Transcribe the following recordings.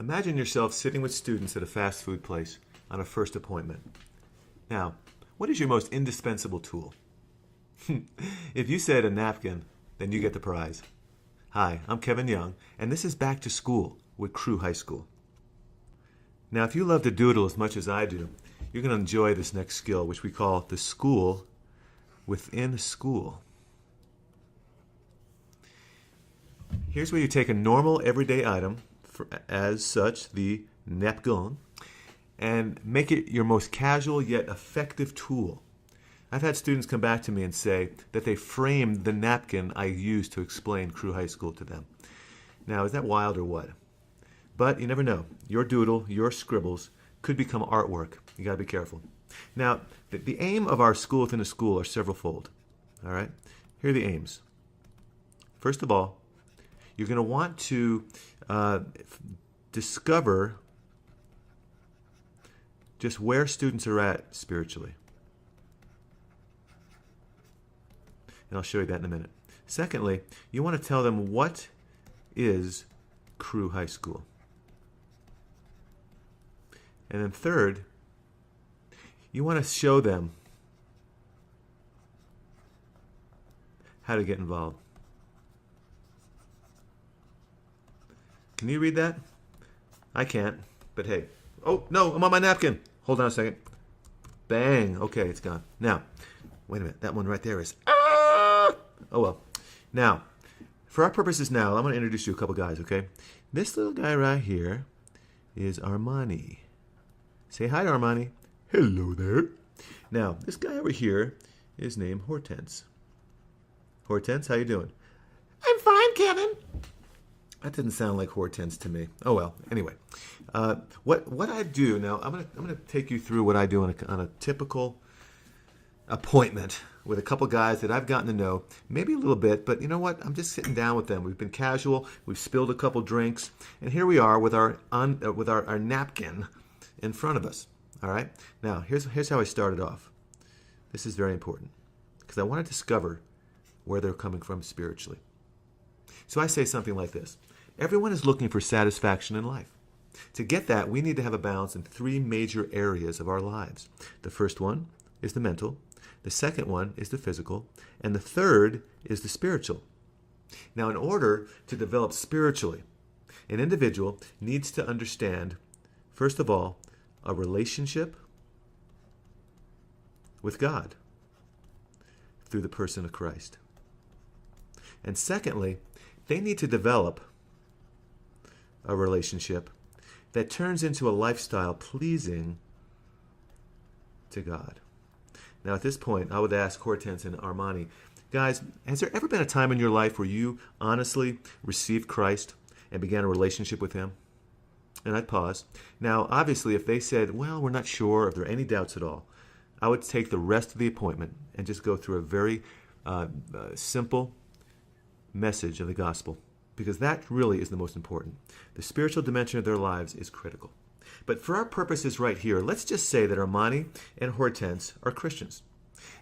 Imagine yourself sitting with students at a fast food place on a first appointment. Now, what is your most indispensable tool? If you said a napkin, then you get the prize. Hi, I'm Kevin Young, and this is Back to School with Cru-high School. Now, if you love to doodle as much as I do, you're going to enjoy this next skill, which we call the school within school. Here's where you take a normal everyday item, as such, the napkin, and make it your most casual yet effective tool. I've had students come back to me and say that they framed the napkin I used to explain Cru-high School to them. Now, is that wild or what? But you never know. Your doodle, your scribbles could become artwork. You got to be careful. Now, the aim of our school within a school are several-fold. All right? Here are the aims. First of all, you're going to want to discover just where students are at spiritually. And I'll show you that in a minute. Secondly, you want to tell them what is Cru-high School. And then third, you want to show them how to get involved. Can you read that? I can't, but hey. Oh, no, I'm on my napkin. Hold on a second. Bang. Okay, it's gone. Now, wait a minute. That one right there is... Oh, well. Now, for our purposes now, I'm going to introduce you to a couple guys, okay? This little guy right here is Armani. Say hi to Armani. Hello there. Now, this guy over here is named Hortense. Hortense, how you doing? I'm fine, Kevin. That didn't sound like Hortense to me. Oh, well. Anyway, what I do now, I'm gonna take you through what I do on a typical appointment with a couple guys that I've gotten to know, maybe a little bit, but you know what? I'm just sitting down with them. We've been casual. We've spilled a couple drinks, and here we are with our napkin in front of us. All right. Now, here's how I started off. This is very important because I want to discover where they're coming from spiritually. So I say something like this: everyone is looking for satisfaction in life. To get that, we need to have a balance in three major areas of our lives. The first one is the mental. The second one is the physical, and the third is the spiritual. Now, in order to develop spiritually, an individual needs to understand, first of all, a relationship with God through the person of Christ. And secondly, they need to develop a relationship that turns into a lifestyle pleasing to God. Now, at this point, I would ask Hortense and Armani, guys, has there ever been a time in your life where you honestly received Christ and began a relationship with Him? And I'd pause. Now, obviously, if they said, well, we're not sure, if there are any doubts at all, I would take the rest of the appointment and just go through a very simple message of the gospel, because that really is the most important. The spiritual dimension of their lives is critical. But for our purposes right here, let's just say that Armani and Hortense are Christians.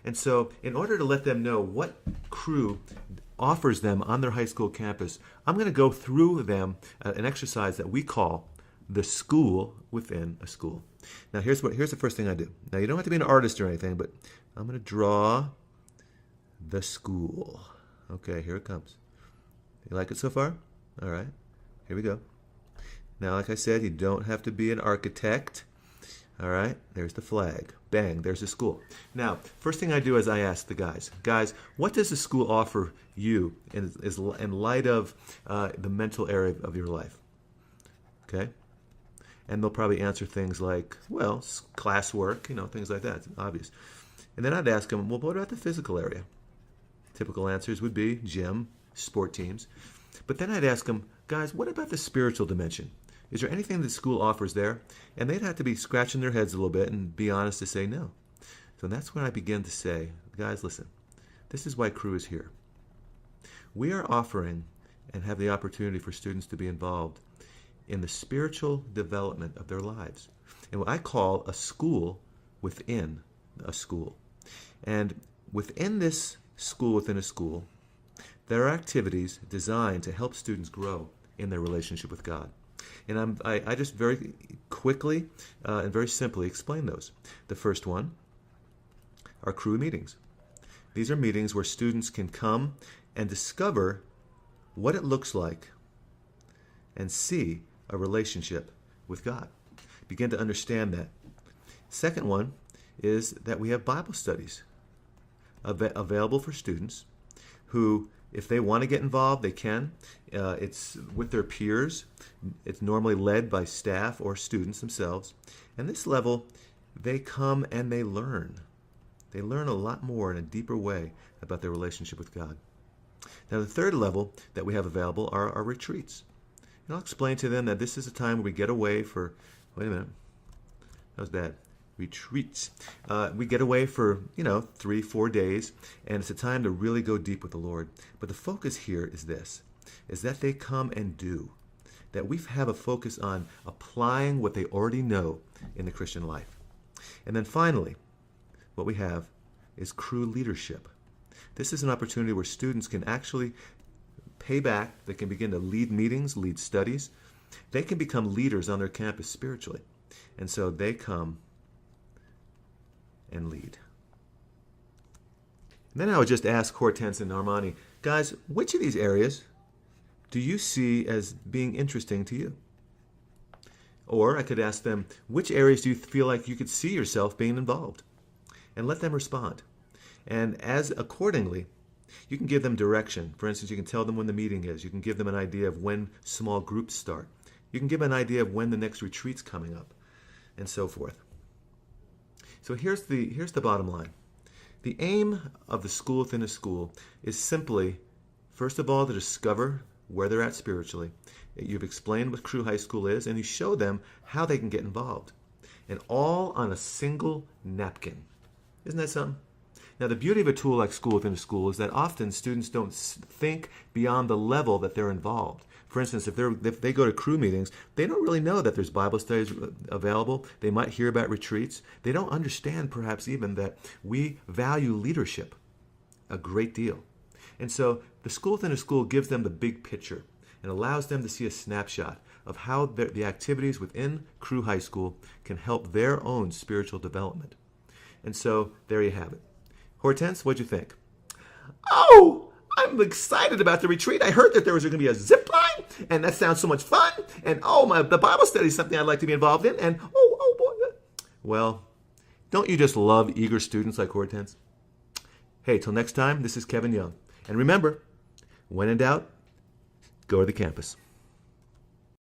And so in order to let them know what Cru offers them on their high school campus, I'm going to go through them an exercise that we call the school within a school. Now here's the first thing I do. Now you don't have to be an artist or anything, but I'm going to draw the school. Okay, here it comes. You like it so far? All right, here we go. Now, like I said, you don't have to be an architect. All right, there's the flag. Bang, there's the school. Now, first thing I do is I ask the guys, what does the school offer you in light of the mental area of your life? Okay? And they'll probably answer things like, well, classwork, things like that. It's obvious. And then I'd ask them, well, what about the physical area? Typical answers would be gym, sport teams. But then I'd ask them, guys, what about the spiritual dimension? Is there anything that school offers there? And they'd have to be scratching their heads a little bit and be honest to say no. So that's when I begin to say, guys, listen, this is why Cru is here. We are offering and have the opportunity for students to be involved in the spiritual development of their lives, and what I call a school within a school. And within this school within a school, there are activities designed to help students grow in their relationship with God. And I just very quickly and very simply explain those. The first one are Cru meetings. These are meetings where students can come and discover what it looks like and see a relationship with God. Begin to understand that. Second one is that we have Bible studies available for students who, if they want to get involved, they can. It's with their peers. It's normally led by staff or students themselves. And this level, they come and they learn. They learn a lot more in a deeper way about their relationship with God. Now, the third level that we have available are our retreats. And I'll explain to them that this is a time where we get away for, wait a minute, that was bad. Retreats. We get away for, 3-4 days, and it's a time to really go deep with the Lord. But the focus here is this, is that they come and do. That we have a focus on applying what they already know in the Christian life. And then finally, what we have is Cru leadership. This is an opportunity where students can actually pay back. They can begin to lead meetings, lead studies. They can become leaders on their campus spiritually. And so they come and lead. And then I would just ask Hortense and Armani, guys, which of these areas do you see as being interesting to you? Or I could ask them, which areas do you feel like you could see yourself being involved? And let them respond. And as accordingly, you can give them direction. For instance, you can tell them when the meeting is. You can give them an idea of when small groups start. You can give them an idea of when the next retreat's coming up, and so forth. So here's the bottom line. The aim of the school within a school is simply, first of all, to discover where they're at spiritually. You've explained what Cru High School is, and you show them how they can get involved. And all on a single napkin. Isn't that something? Now, the beauty of a tool like School Within a School is that often students don't think beyond the level that they're involved. For instance, if they go to Cru meetings, they don't really know that there's Bible studies available. They might hear about retreats. They don't understand, perhaps even, that we value leadership a great deal. And so the School Within a School gives them the big picture and allows them to see a snapshot of how the activities within Cru High School can help their own spiritual development. And so there you have it. Hortense, what'd you think? Oh, I'm excited about the retreat. I heard that there was going to be a zip line, and that sounds so much fun. And the Bible study is something I'd like to be involved in. And oh boy. Well, don't you just love eager students like Hortense? Hey, till next time, this is Kevin Young. And remember, when in doubt, go to the campus.